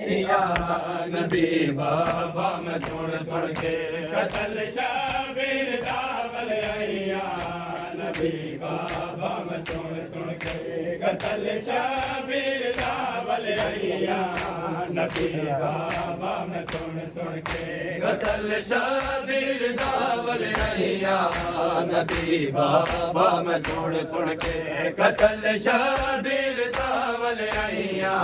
आईया नबी बाबा मैं सुन सुन के कतल शाबिर दावल आईया नबी बाबा मैं सुन सुन के कतल शाबिर दावल आईया नबी बाबा मैं सुन सुन के कतल शाबिर दावल आईया नबी बाबा मैं सुन सुन के कतल शाबिर दावल आईया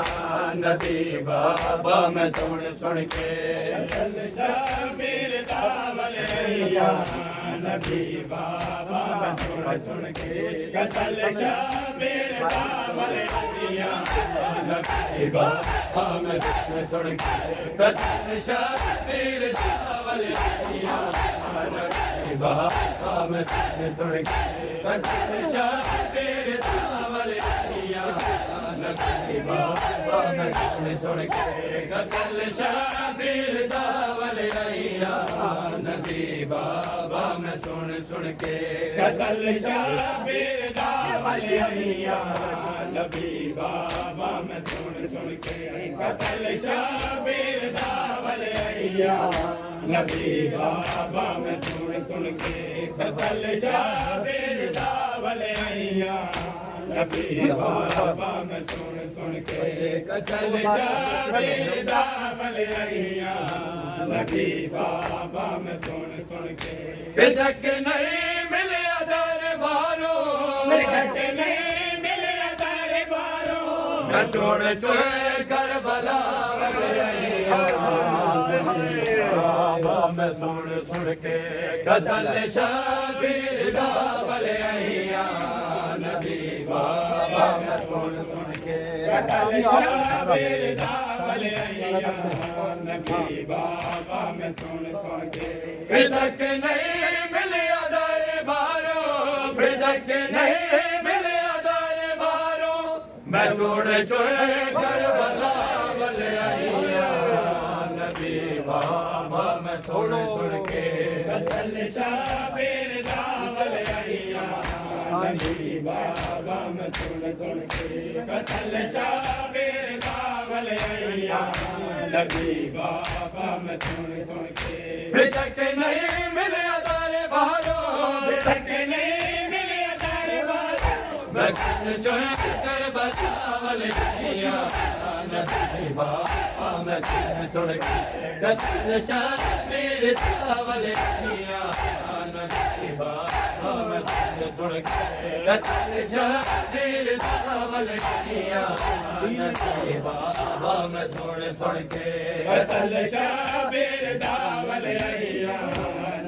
नबी बाबा मैं सुन सुन के कतल शाबिर दावल आईया नबी बाबा मैं सुन सुन के कतल शाबिर दावल आईया नबी बाबा मैं सुन सुन के कतल शाबिर दावल आईया नबी बाबा मैं सुन सुन के कतल शाबिर दावल आईया नबी बाबा मैं सुन सुन के कतल शाबिर दावल आईया नबी बाबा मैं सुन सुन के कतल शाबिर दावल आईया नबी बाबा मैं सुन सुन के कतल शाबिर दावल आईया नबी बाबा मैं सुन सुन के कतल शाबिर दावल आईया नबी बाबा मैं सुन सुन के कतल शाबिर दावल आईया नबी बाबा मैं सुन सुन के फिर तक नहीं मिले दरबारो फिर तक नहीं मिले दरबारो मैं छोड़ छोड़ करबला बाबा मैं सुन सुन के कतल शाबिर दावल आईया नबी बाबा मैं सुन सुन के कतल शाबिर दावल आईया नबी बाबा मैं सुन सुन के फिर तक नहीं मिले दरबारो फिर तक नहीं मिले दरबारो मैं छोड़ छोड़ करबला आईया नबी बाबा मैं सुन सुन के कतल शाबिर दावल आईया नबी बाबा मैं सुन सुन के कतल शाबिर दावल आईया नबी बाबा मैं सुन सुन के फिर तक नहीं मिले दरबारो फिर तक नहीं मिले दरबारो मैं छोड़ कर बचावल आईया नबी बाबा मैं सुन सुन के कतल शाबिर दावल आईया नबी बाबा मैं सुन सुन के कतल शाबिर दावल आईया नबी बाबा मैं सुन सुन के कतल शाबिर दावल आईया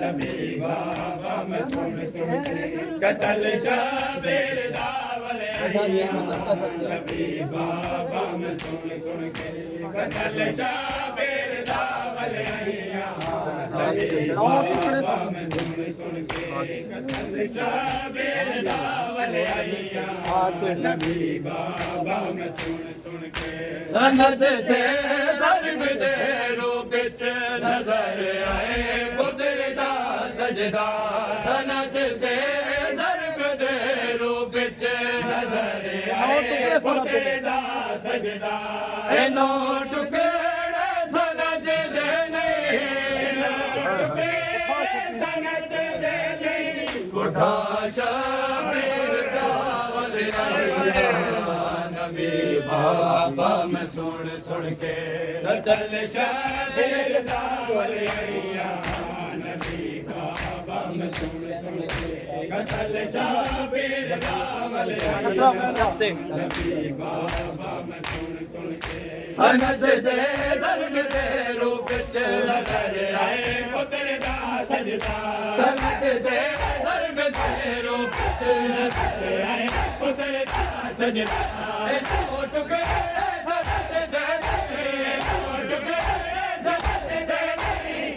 नबी बाबा मैं सुन सुन के कतल शाबिर दावल आईया नबी बाबा मैं सुन सुन के कतल शाबिर दावल आईया नबी बाबा मैं सुन सुन के कतल शाबिर दावल आईया नबी बाबा मैं सुन सुन के सनद थे धर्म दे रूप च नजर आए पुत्र दा सजदा सनद दे धर्म दे रूप च नजर आए पुत्र दा सजदा नो टुकड़े सनद दे सनद दे उठा शाबिर दावल आईया नबी बाबा मैं सुन सुन के कतल शाबिर दावल आईया नबी बाबा मैं सुन सुन के कतल शाबिर दावल आईया नबी बाबा मैं सुन सुन के सनद दे धर्म दे रूप च नजर आए पुत्र दा सजदा सनद दे धर्म दे रूप च नजर आए पुत्र दा सजदा टुकड़े सनद दे टुकड़े सनद दे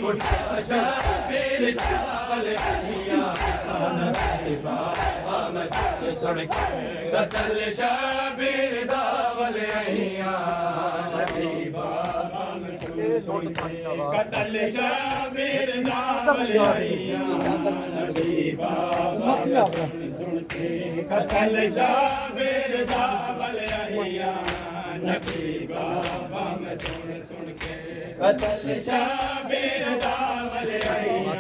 उठा शाबिर दावल आईया नबी बाबा मैं सुन के कतल शाबिर दावल आईया नबी बाबा मैं सुन सुन के कतल शाबिर दावल आईया नबी बाबा मैं सुन सुन के कतल शाबिर दावल आईया नबी बाबा मैं सुन सुन के कतल शाबिर दावल आइया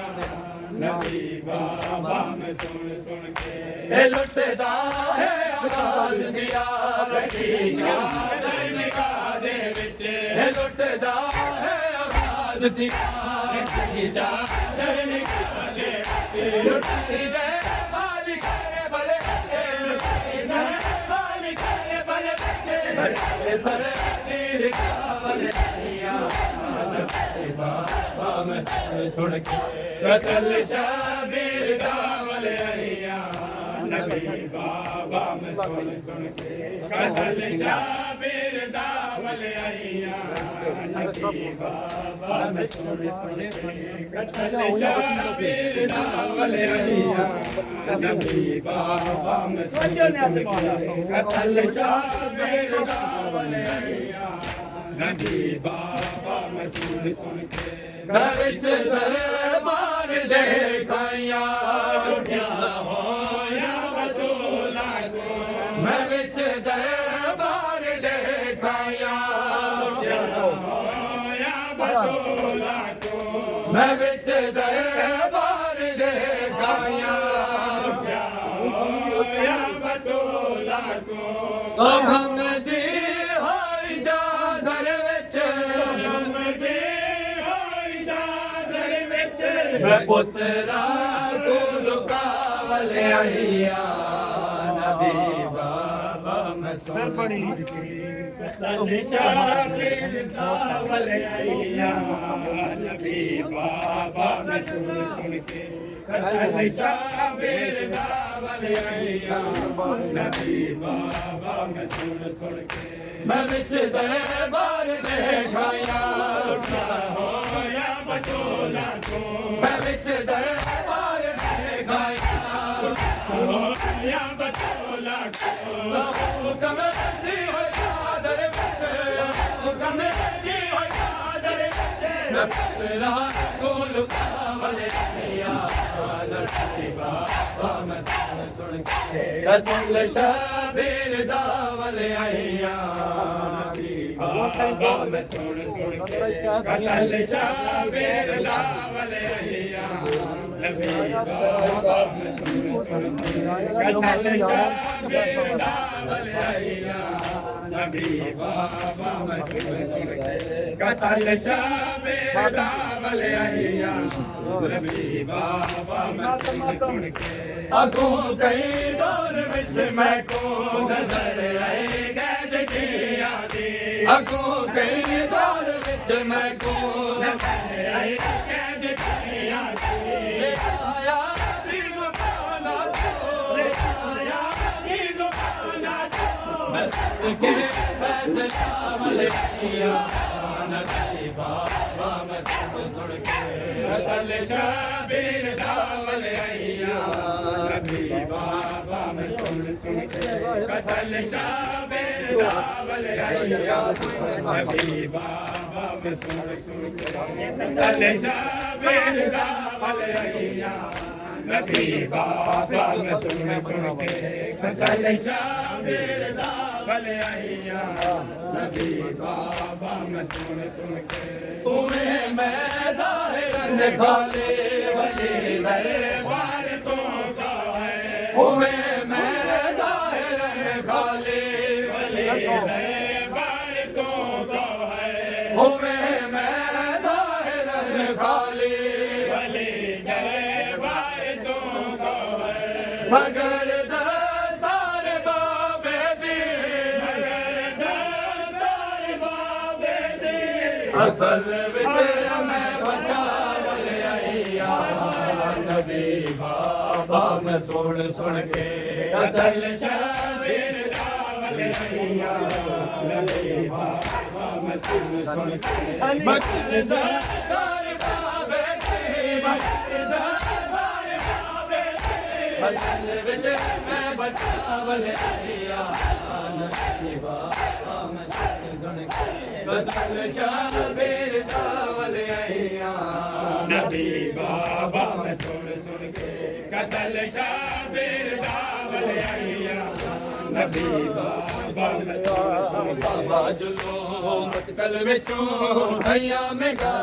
नबी बाबा मैं सुन सुन के लुटदा है आवाज दिया रखी चादर निगाह दे विच लुटदा है आवाज दिया रखी चादर निगाह दे विच लुटदी दे मालिक रे भले लुटदी दे मालिक रे भले सर तीर कावल आइया नबी बाबा मैं सुन के कतल शाबिर दावल आइया नबी बाबा मैं सुन सुन के कतल शाबिर दावल आइया नबी बाबा मैं सुन सुन के कतल शाबिर दावल आइया नबी बाबा मैं सुन सुन के कतल शाबिर दावल आइया नबी बाबा मैं सुन सुन के घर च दरबार देखाया क्या होया बतौला को मैं विच दरबार देखाया क्या होया बतौला को मैं विच दरबार देखाया क्या होया बतौला को हम दी होई चादर विच मैं पुत्रा को लुकावल आइया नबी बाबा मैं सुन कतल शाबिर दावल आइया नबी बाबा मैं सुन सुन के कतल शाबिर दावल आइया नबी बाबा मैं सुन सुन के मैं विच दरबार देखाया होया बचोला को मैं विच दरबार देखाया होया बचोला को हुक्म दी हो चादर विच हुक्म दी हो चादर विच नबी को लुकावल आइया नबी बाबा मैं सुन के कतल शाबिर दावल आइया नबी बाबा मैं सुन सुन के कतल शाबिर दावल आइया नबी बाबा मैं सुन सुन के कतल शाबिर दावल आइया नबी बाबा मैं सुन सुन के कतल शाबिर दावल आइया नबी बाबा मैं सुन सुन के अगों कई दौर विच मैं को नजर आए कैद किया दी अगों कई दौर विच मैं को नजर आए कैद किया दी आया दिल पाना तो आया दिल पाना तो मैं के फैसला मलिया नबी बाबा मैं सुन के कतल शाबिर दावल आइया नबी बाबा मैं सुन सुन के कतल शाबिर दावल आइया नबी बाबा मैं सुन सुन के कतल शाबिर दावल आइया नबी बाबा मैं सुन सुन के कतल शाबिर दावल आइया नबी बाबा मैं सुन सुन के तुम्हें मैं जाहिरन खाले वली दरबार तो का है तुम्हें मैं जाहिरन खाले वली दरबार तो का है तुम्हें मैं जाहिरन खाले वली दरबार तो का है मगर दस्तार बाबे दी मगर दस्तार बाबे दी असल विच मैं बचावल आइया नबी बाबा मैं सुन सुन के कतल शाबिर दावल आइया नबी बाबा मैं सुन सुन के मगर दस्तार बाबे दी मगर दस्तार बाबे दी असल विच मैं बचावल आइया नबी बाबा मैं सुन के कतल शाबिर दावल आइया नबी बाबा मैं सुन सुन के कतल शाबिर दावल आइया नबी बाबा बाबा जुलो मत कल में चो हैया में गा